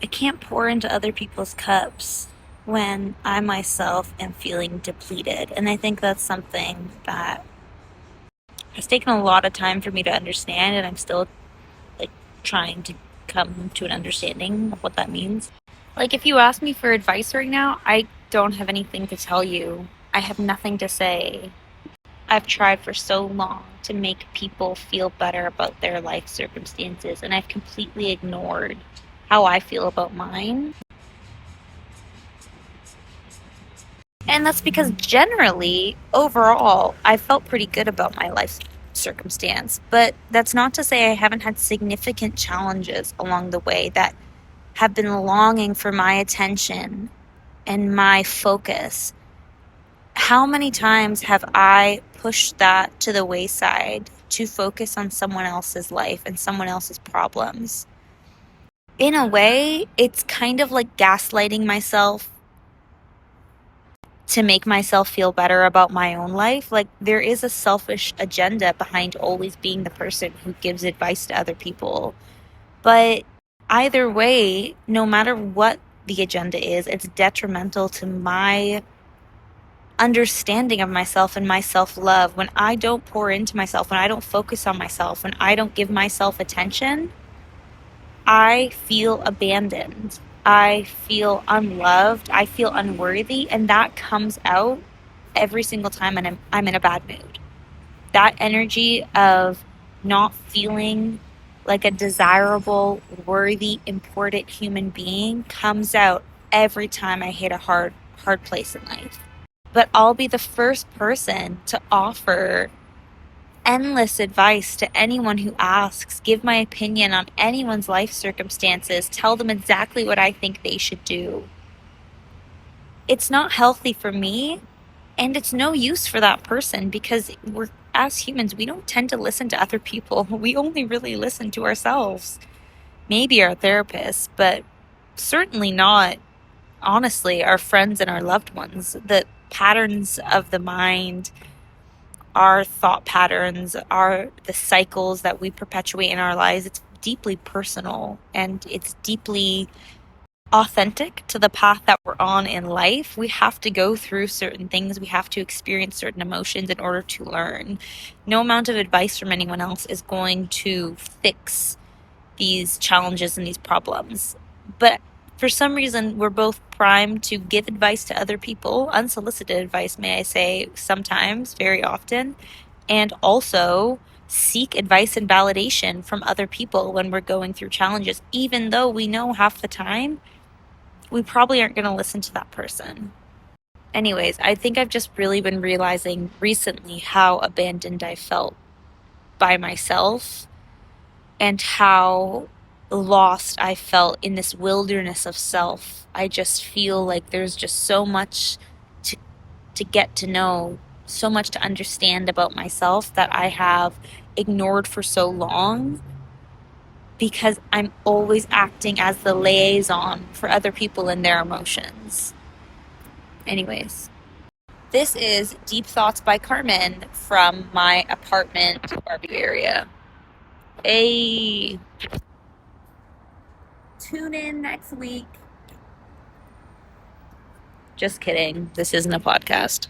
I can't pour into other people's cups when I myself am feeling depleted. And I think that's something that has taken a lot of time for me to understand, and I'm still like trying to come to an understanding of what that means. Like, if you ask me for advice right now, I don't have anything to tell you. I have nothing to say. I've tried for so long to make people feel better about their life circumstances, and I've completely ignored how I feel about mine. And that's because generally, overall, I felt pretty good about my life circumstance. But that's not to say I haven't had significant challenges along the way that have been longing for my attention and my focus. How many times have I pushed that to the wayside to focus on someone else's life and someone else's problems? In a way, it's kind of like gaslighting myself to make myself feel better about my own life. Like, there is a selfish agenda behind always being the person who gives advice to other people. But either way, no matter what the agenda is, it's detrimental to my understanding of myself and my self love. When I don't pour into myself, when I don't focus on myself, when I don't give myself attention, I feel abandoned. I feel unloved. I feel unworthy. And that comes out every single time I'm in a bad mood. That energy of not feeling like a desirable, worthy, important human being comes out every time I hit a hard place in life. But I'll be the first person to offer endless advice to anyone who asks, give my opinion on anyone's life circumstances, tell them exactly what I think they should do. It's not healthy for me, and it's no use for that person, because as humans, we don't tend to listen to other people. We only really listen to ourselves. Maybe our therapists, but certainly not, honestly, our friends and our loved ones. The patterns of the mind, our thought patterns, are the cycles that we perpetuate in our lives. It's deeply personal, and it's deeply authentic to the path that we're on in life. We have to go through certain things. We have to experience certain emotions in order to learn. No amount of advice from anyone else is going to fix these challenges and these problems. But for some reason, we're both primed to give advice to other people, unsolicited advice, may I say, sometimes, very often, and also seek advice and validation from other people when we're going through challenges, even though we know half the time we probably aren't going to listen to that person. Anyways, I think I've just really been realizing recently how abandoned I felt by myself, and how lost I felt in this wilderness of self. I just feel like there's just so much to get to know, so much to understand about myself that I have ignored for so long, because I'm always acting as the liaison for other people and their emotions. Anyways, this is Deep Thoughts by Carmen from my apartment barbecue area. Hey, tune in next week. Just kidding. This isn't a podcast.